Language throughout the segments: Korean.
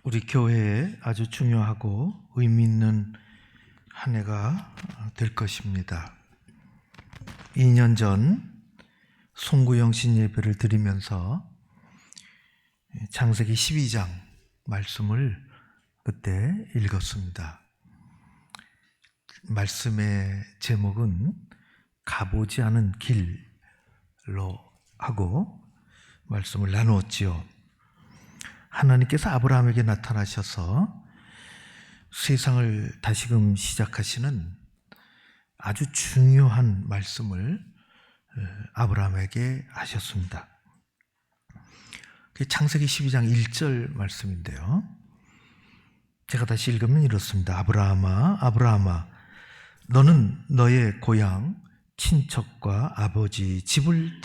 우리 교회에 아주 중요하고 의미 있는 한 해가 될 것입니다. 2년 전 송구영신 예배를 드리면서 창세기 12장 말씀을 그때 읽었습니다. 말씀의 제목은 가보지 않은 길로 하고 말씀을 나누었지요. 하나님께서 아브라함에게 나타나셔서 세상을 다시금 시작하시는 아주 중요한 말씀을 아브라함에게 하셨습니다. 창세기 12장 1절 말씀인데요. 제가 다시 읽으면 이렇습니다. 아브라함아, 아브라함아, 너는 너의 고향, 친척과 아버지 집을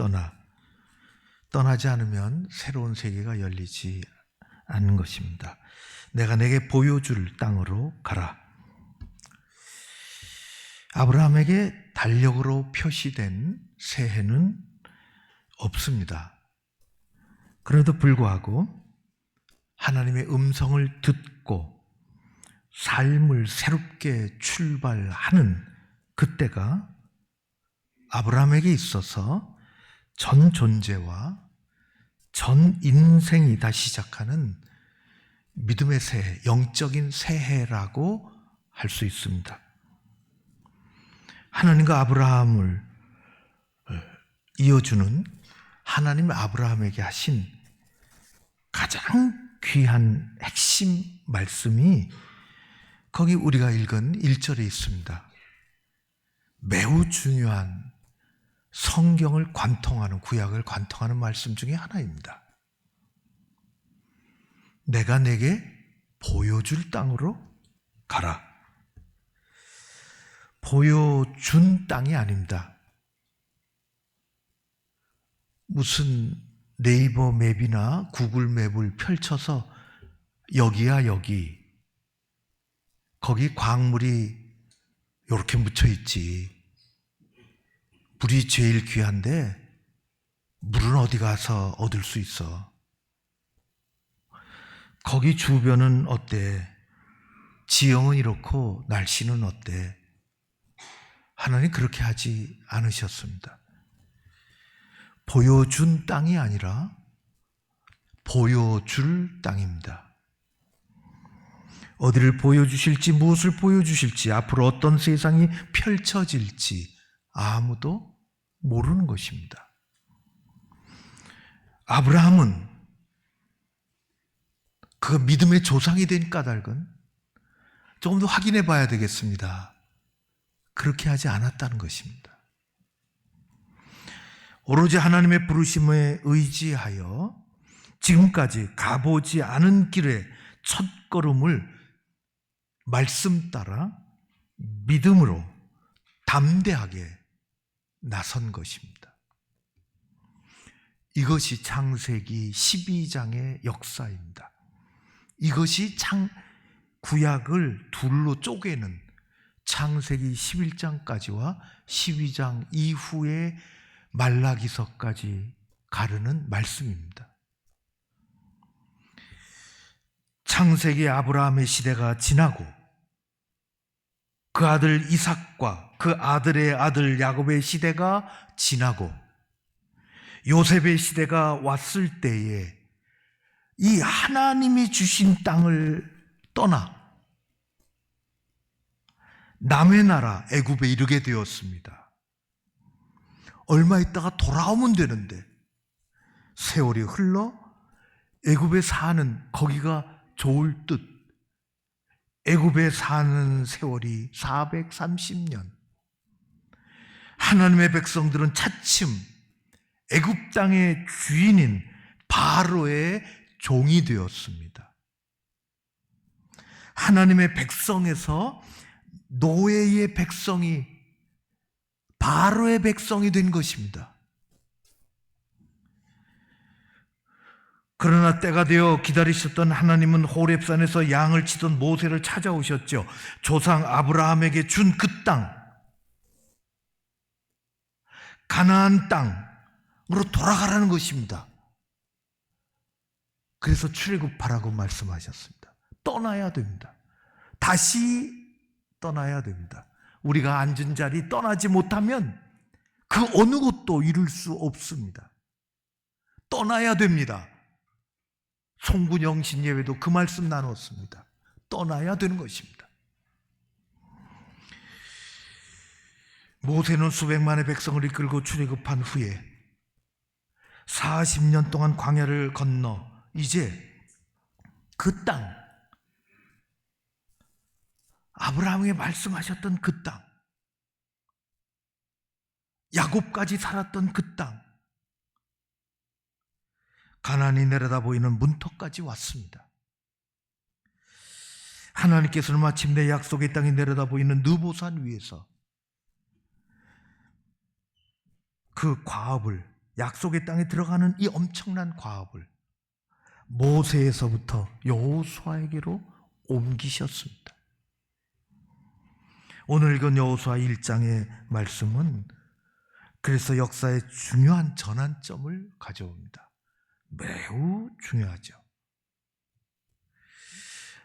떠나지 않으면 새로운 세계가 열리지 않는 것입니다. 내가 내게 보여줄 땅으로 가라. 아브라함에게 달력으로 표시된 새해는 없습니다. 그래도 불구하고 하나님의 음성을 듣고 삶을 새롭게 출발하는 그때가 아브라함에게 있어서 전 존재와 전 인생이 다 시작하는 믿음의 새해, 영적인 새해라고 할 수 있습니다. 하나님과 아브라함을 이어주는 하나님 아브라함에게 하신 가장 귀한 핵심 말씀이 거기 우리가 읽은 1절에 있습니다. 매우 중요한 성경을 관통하는, 구약을 관통하는 말씀 중에 하나입니다. 내가 내게 보여줄 땅으로 가라. 보여준 땅이 아닙니다. 무슨 네이버 맵이나 구글 맵을 펼쳐서 여기야 여기, 거기 광물이 이렇게 묻혀 있지, 물이 제일 귀한데 물은 어디 가서 얻을 수 있어? 거기 주변은 어때? 지형은 이렇고 날씨는 어때? 하나님 그렇게 하지 않으셨습니다. 보여준 땅이 아니라 보여줄 땅입니다. 어디를 보여주실지, 무엇을 보여주실지, 앞으로 어떤 세상이 펼쳐질지 아무도 모르는 것입니다. 아브라함은 그 믿음의 조상이 된 까닭은 조금 더 확인해 봐야 되겠습니다. 그렇게 하지 않았다는 것입니다. 오로지 하나님의 부르심에 의지하여 지금까지 가보지 않은 길의 첫 걸음을 말씀 따라 믿음으로 담대하게 나선 것입니다. 이것이 창세기 12장의 역사입니다. 이것이 구약을 둘로 쪼개는 창세기 11장까지와 12장 이후의 말라기서까지 가르는 말씀입니다. 창세기 아브라함의 시대가 지나고 그 아들 이삭과 그 아들의 아들 야곱의 시대가 지나고 요셉의 시대가 왔을 때에 이 하나님이 주신 땅을 떠나 남의 나라 애굽에 이르게 되었습니다. 얼마 있다가 돌아오면 되는데 세월이 흘러 애굽에 사는, 거기가 좋을 듯 애굽에 사는 세월이 430년. 하나님의 백성들은 차츰 애굽 땅의 주인인 바로의 종이 되었습니다. 하나님의 백성에서 노예의 백성이 바로의 백성이 된 것입니다. 그러나 때가 되어 기다리셨던 하나님은 호렙산에서 양을 치던 모세를 찾아오셨죠. 조상 아브라함에게 준 그 땅, 가나안 땅으로 돌아가라는 것입니다. 그래서 출애굽하라고 말씀하셨습니다. 떠나야 됩니다. 다시 떠나야 됩니다. 우리가 앉은 자리 떠나지 못하면 그 어느 것도 이룰 수 없습니다. 떠나야 됩니다. 송군영 신예회도 그 말씀 나눴습니다. 떠나야 되는 것입니다. 모세는 수백만의 백성을 이끌고 출애굽한 후에 40년 동안 광야를 건너 이제 그 땅, 아브라함에게 말씀하셨던 그 땅, 야곱까지 살았던 그 땅, 가나안이 내려다 보이는 문턱까지 왔습니다. 하나님께서는 마침내 약속의 땅이 내려다 보이는 느보산 위에서 그 과업을, 약속의 땅에 들어가는 이 엄청난 과업을 모세에서부터 여호수아에게로 옮기셨습니다. 오늘 읽은 여호수아 1장의 말씀은 그래서 역사의 중요한 전환점을 가져옵니다. 매우 중요하죠.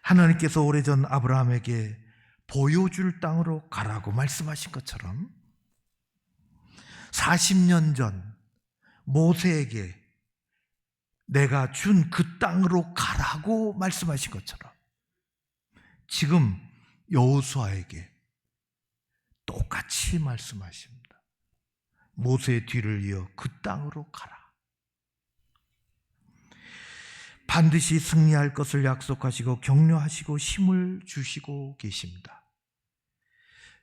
하나님께서 오래전 아브라함에게 보여줄 땅으로 가라고 말씀하신 것처럼 40년 전 모세에게 내가 준 그 땅으로 가라고 말씀하신 것처럼 지금 여호수아에게 똑같이 말씀하십니다. 모세의 뒤를 이어 그 땅으로 가라. 반드시 승리할 것을 약속하시고 격려하시고 힘을 주시고 계십니다.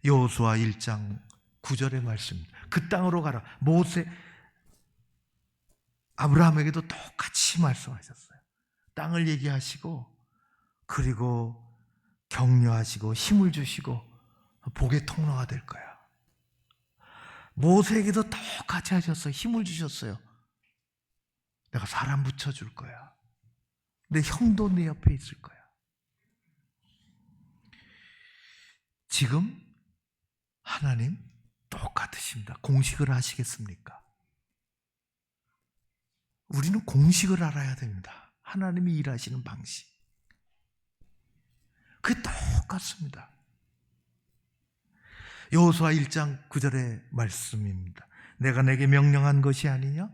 여호수아 1장 9절의 말씀입니다. 그 땅으로 가라. 모세, 아브라함에게도 똑같이 말씀하셨어요. 땅을 얘기하시고 그리고 격려하시고 힘을 주시고 복의 통로가 될 거야. 모세에게도 똑같이 하셨어요. 힘을 주셨어요. 내가 사람 붙여줄 거야. 내 형도 내 옆에 있을 거야. 지금 하나님 똑같으십니다. 공식을 아시겠습니까? 우리는 공식을 알아야 됩니다. 하나님이 일하시는 방식. 그게 똑같습니다. 여호수아 1장 9절의 말씀입니다. 내가 내게 명령한 것이 아니냐?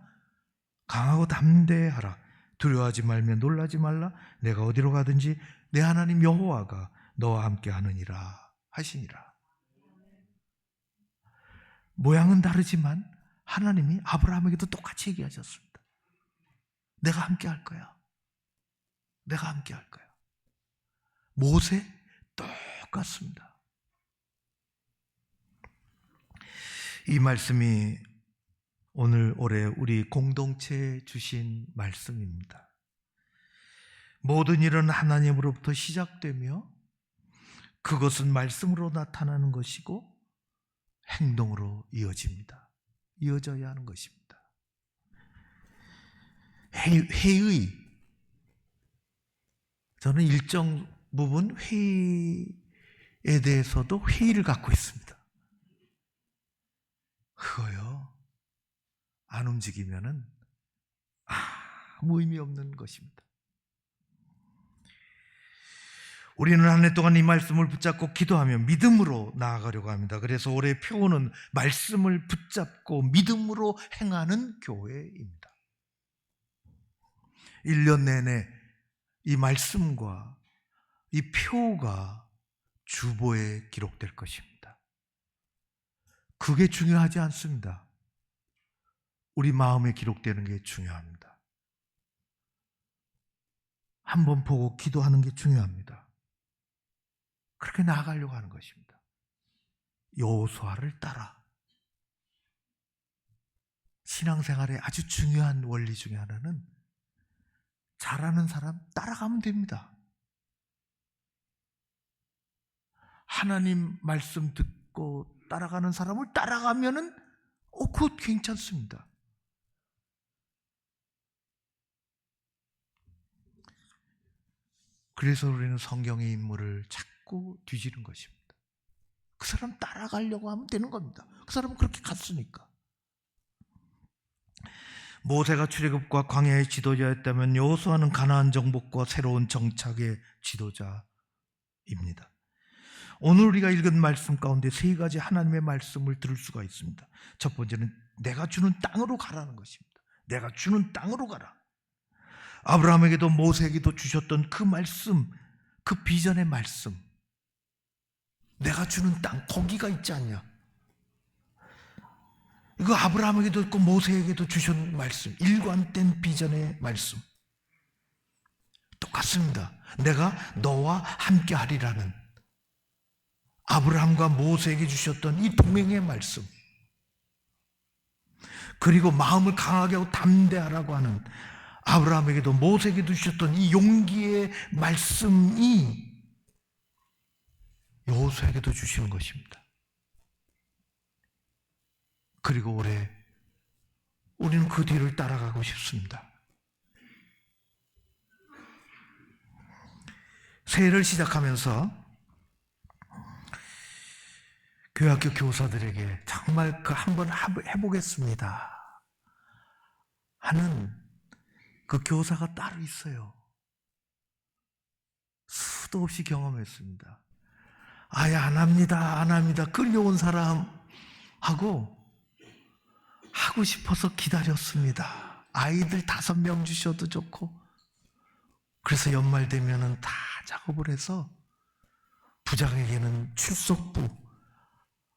강하고 담대하라. 두려워하지 말며 놀라지 말라. 내가 어디로 가든지 내 하나님 여호와가 너와 함께 하느니라 하시니라. 모양은 다르지만 하나님이 아브라함에게도 똑같이 얘기하셨습니다. 내가 함께 할 거야. 내가 함께 할 거야. 모세 똑같습니다. 이 말씀이 오늘 올해 우리 공동체에 주신 말씀입니다. 모든 일은 하나님으로부터 시작되며 그것은 말씀으로 나타나는 것이고 행동으로 이어집니다. 이어져야 하는 것입니다. 회의, 저는 일정 부분 회의에 대해서도 회의를 갖고 있습니다. 그거요, 안 움직이면은 아무 의미 없는 것입니다. 우리는 한 해 동안 이 말씀을 붙잡고 기도하며 믿음으로 나아가려고 합니다. 그래서 올해 표어는 말씀을 붙잡고 믿음으로 행하는 교회입니다. 1년 내내 이 말씀과 이 표가 주보에 기록될 것입니다. 그게 중요하지 않습니다. 우리 마음에 기록되는 게 중요합니다. 한번 보고 기도하는 게 중요합니다. 그렇게 나아가려고 하는 것입니다. 여호수아를 따라. 신앙생활의 아주 중요한 원리 중에 하나는 잘하는 사람 따라가면 됩니다. 하나님 말씀 듣고 따라가는 사람을 따라가면은 그것 괜찮습니다. 그래서 우리는 성경의 인물을 자꾸 뒤지는 것입니다. 그 사람 따라가려고 하면 되는 겁니다. 그 사람은 그렇게 갔으니까. 모세가 출애굽과 광야의 지도자였다면 여호수아는 가나안 정복과 새로운 정착의 지도자입니다. 오늘 우리가 읽은 말씀 가운데 세 가지 하나님의 말씀을 들을 수가 있습니다. 첫 번째는 내가 주는 땅으로 가라는 것입니다. 내가 주는 땅으로 가라. 아브라함에게도 모세에게도 주셨던 그 말씀, 그 비전의 말씀, 내가 주는 땅, 거기가 있지 않냐. 이거 아브라함에게도 있고 모세에게도 주신 말씀, 일관된 비전의 말씀 똑같습니다. 내가 너와 함께 하리라는 아브라함과 모세에게 주셨던 이 동행의 말씀, 그리고 마음을 강하게 하고 담대하라고 하는 아브라함에게도 모세에게도 주셨던 이 용기의 말씀이 여호수아에게도 주시는 것입니다. 그리고 올해 우리는 그 뒤를 따라가고 싶습니다. 새해를 시작하면서 교회학교 교사들에게 정말 그 한번 해보겠습니다 하는 그 교사가 따로 있어요. 수도 없이 경험했습니다. 아예 안 합니다. 끌려온 사람하고 하고 싶어서 기다렸습니다. 아이들 5명 주셔도 좋고. 그래서 연말 되면은 다 작업을 해서 부장에게는 출석부,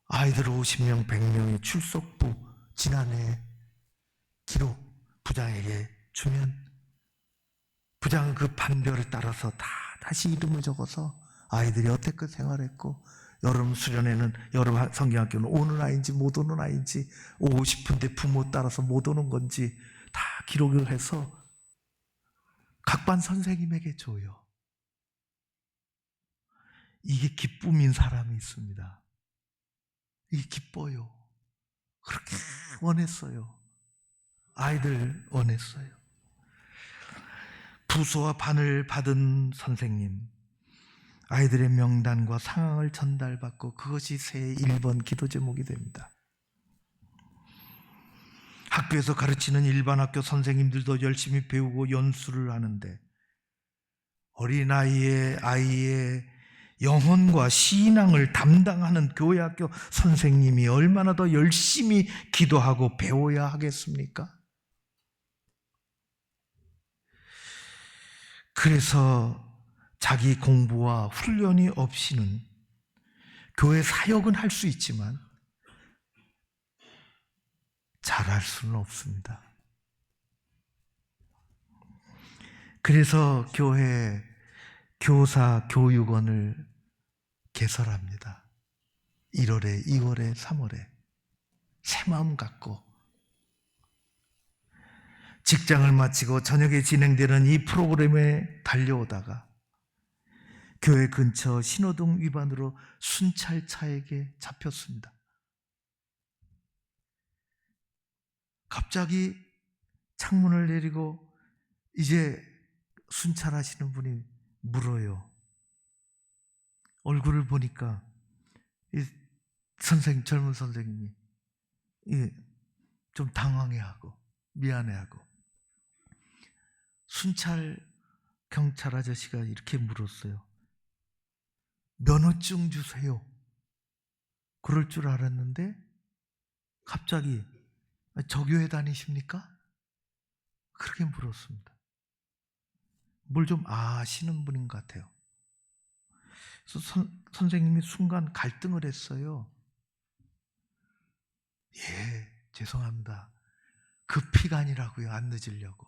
아이들 50명, 100명의 출석부 지난해 기록 부장에게 주면 부장은 그 반별을 따라서 다시 이름을 적어서 아이들이 어떻게 생활했고, 여름 수련회는, 여름 성경학교는 오는 아이인지 못 오는 아이인지, 오고 싶은데 부모 따라서 못 오는 건지 다 기록을 해서 각 반 선생님에게 줘요. 이게 기쁨인 사람이 있습니다. 이게 기뻐요. 그렇게 원했어요. 아이들 원했어요. 부서와 반을 받은 선생님, 아이들의 명단과 상황을 전달받고 그것이 새해 1번 기도 제목이 됩니다. 학교에서 가르치는 일반 학교 선생님들도 열심히 배우고 연수를 하는데 어린아이의 아이의 영혼과 신앙을 담당하는 교회학교 선생님이 얼마나 더 열심히 기도하고 배워야 하겠습니까? 그래서 자기 공부와 훈련이 없이는 교회 사역은 할 수 있지만 잘할 수는 없습니다. 그래서 교회 교사 교육원을 개설합니다. 1월에, 2월에, 3월에 새 마음 갖고 직장을 마치고 저녁에 진행되는 이 프로그램에 달려오다가 교회 근처 신호등 위반으로 순찰차에게 잡혔습니다. 갑자기 창문을 내리고 이제 순찰하시는 분이 물어요. 얼굴을 보니까 이 젊은 선생님이 좀 당황해하고 미안해하고, 순찰 경찰 아저씨가 이렇게 물었어요. 면허증 주세요. 그럴 줄 알았는데 갑자기 저 교회 다니십니까? 그렇게 물었습니다. 뭘 좀 아시는 분인 것 같아요. 그래서 선생님이 순간 갈등을 했어요. 예, 죄송합니다. 급히가 아니라고요. 안 늦으려고.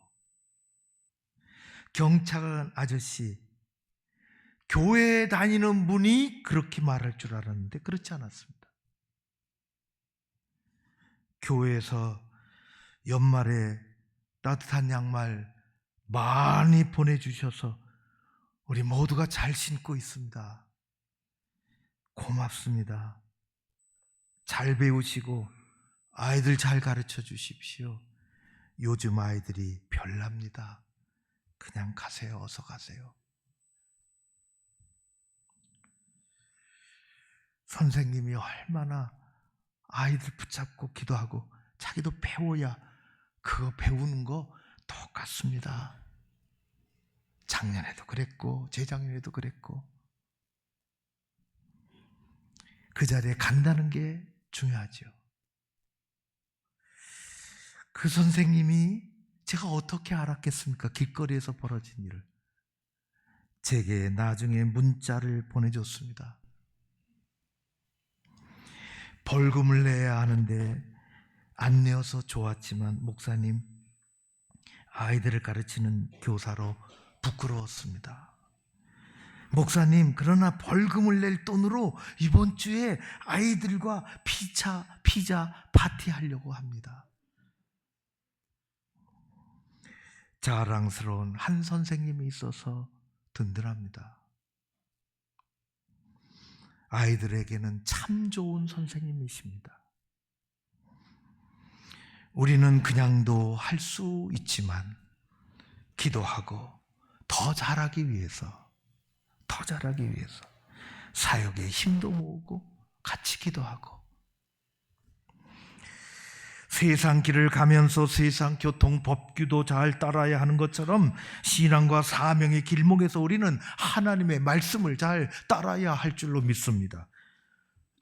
경찰 아저씨, 교회에 다니는 분이 그렇게 말할 줄 알았는데 그렇지 않았습니다. 교회에서 연말에 따뜻한 양말 많이 보내주셔서 우리 모두가 잘 신고 있습니다. 고맙습니다. 잘 배우시고 아이들 잘 가르쳐 주십시오. 요즘 아이들이 별납니다. 그냥 가세요. 어서 가세요. 선생님이 얼마나 아이들 붙잡고 기도하고 자기도 배워야 그거 배우는 거 똑같습니다. 작년에도 그랬고 재작년에도 그랬고 그 자리에 간다는 게 중요하죠. 그 선생님이 제가 어떻게 알았겠습니까? 길거리에서 벌어진 일을. 제게 나중에 문자를 보내줬습니다. 벌금을 내야 하는데 안 내어서 좋았지만 목사님, 아이들을 가르치는 교사로 부끄러웠습니다. 목사님, 그러나 벌금을 낼 돈으로 이번 주에 아이들과 피자 파티하려고 합니다. 자랑스러운 한 선생님이 있어서 든든합니다. 아이들에게는 참 좋은 선생님이십니다. 우리는 그냥도 할 수 있지만 기도하고 더 잘하기 위해서 사역에 힘도 모으고 같이 기도하고 세상 길을 가면서 세상 교통 법규도 잘 따라야 하는 것처럼 신앙과 사명의 길목에서 우리는 하나님의 말씀을 잘 따라야 할 줄로 믿습니다.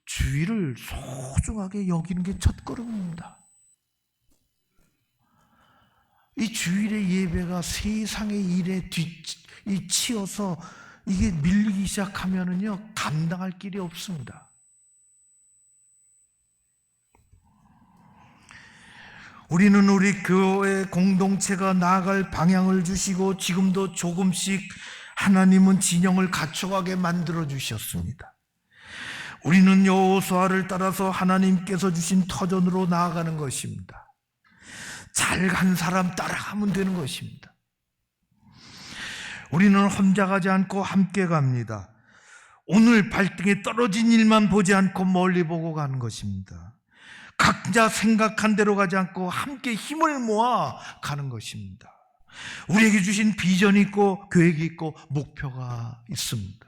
주의를 소중하게 여기는 게 첫걸음입니다. 이 주일의 예배가 세상의 일에 치여서 이게 밀리기 시작하면은요, 감당할 길이 없습니다. 우리는 우리 교회 공동체가 나아갈 방향을 주시고 지금도 조금씩 하나님은 진영을 갖춰가게 만들어 주셨습니다. 우리는 여호수아를 따라서 하나님께서 주신 터전으로 나아가는 것입니다. 잘 간 사람 따라가면 되는 것입니다. 우리는 혼자 가지 않고 함께 갑니다. 오늘 발등에 떨어진 일만 보지 않고 멀리 보고 가는 것입니다. 각자 생각한 대로 가지 않고 함께 힘을 모아 가는 것입니다. 우리에게 주신 비전이 있고 계획이 있고 목표가 있습니다.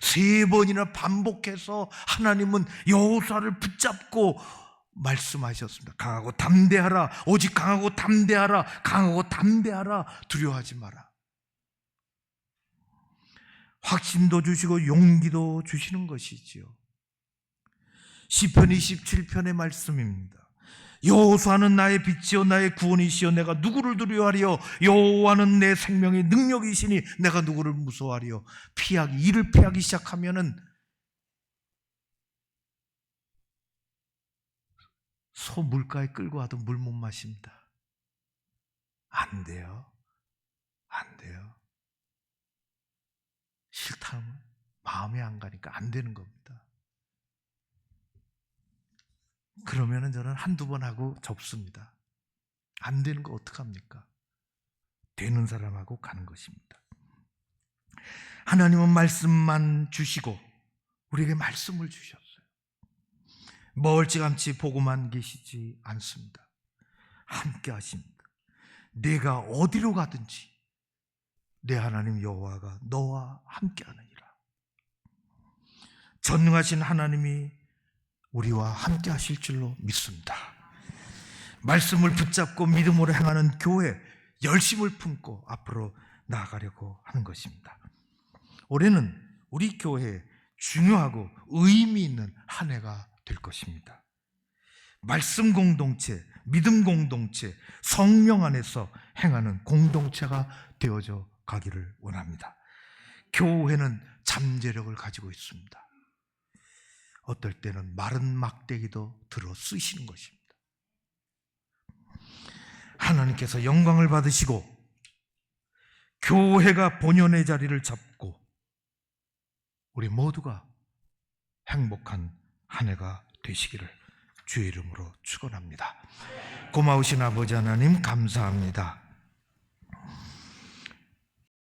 3번이나 반복해서 하나님은 여호수아를 붙잡고 말씀하셨습니다. 강하고 담대하라. 오직 강하고 담대하라. 강하고 담대하라. 두려워하지 마라. 확신도 주시고 용기도 주시는 것이지요. 시편 27편의 말씀입니다. 여호수아는 나의 빛이요 나의 구원이시여 내가 누구를 두려워하리요. 여호와는 내 생명의 능력이시니 내가 누구를 무서워하리요. 이를 피하기 시작하면은 소 물가에 끌고 와도 물 못 마십니다. 안 돼요. 싫다면 마음에 안 가니까 안 되는 겁니다. 그러면은 저는 한두 번 하고 접습니다. 안 되는 거 어떡합니까? 되는 사람하고 가는 것입니다. 하나님은 말씀만 주시고 우리에게 말씀을 주셨어요. 멀찌감치 보고만 계시지 않습니다. 함께 하십니다. 내가 어디로 가든지 내 하나님 여호와가 너와 함께 하느니라. 전능하신 하나님이 우리와 함께 하실 줄로 믿습니다. 말씀을 붙잡고 믿음으로 행하는 교회, 열심을 품고 앞으로 나아가려고 하는 것입니다. 올해는 우리 교회에 중요하고 의미 있는 한 해가 될 것입니다. 말씀 공동체, 믿음 공동체, 성령 안에서 행하는 공동체가 되어져 가기를 원합니다. 교회는 잠재력을 가지고 있습니다. 어떨 때는 마른 막대기도 들어 쓰시는 것입니다. 하나님께서 영광을 받으시고 교회가 본연의 자리를 잡고 우리 모두가 행복한 한 해가 되시기를 주의 이름으로 축원합니다. 고마우신 아버지 하나님 감사합니다.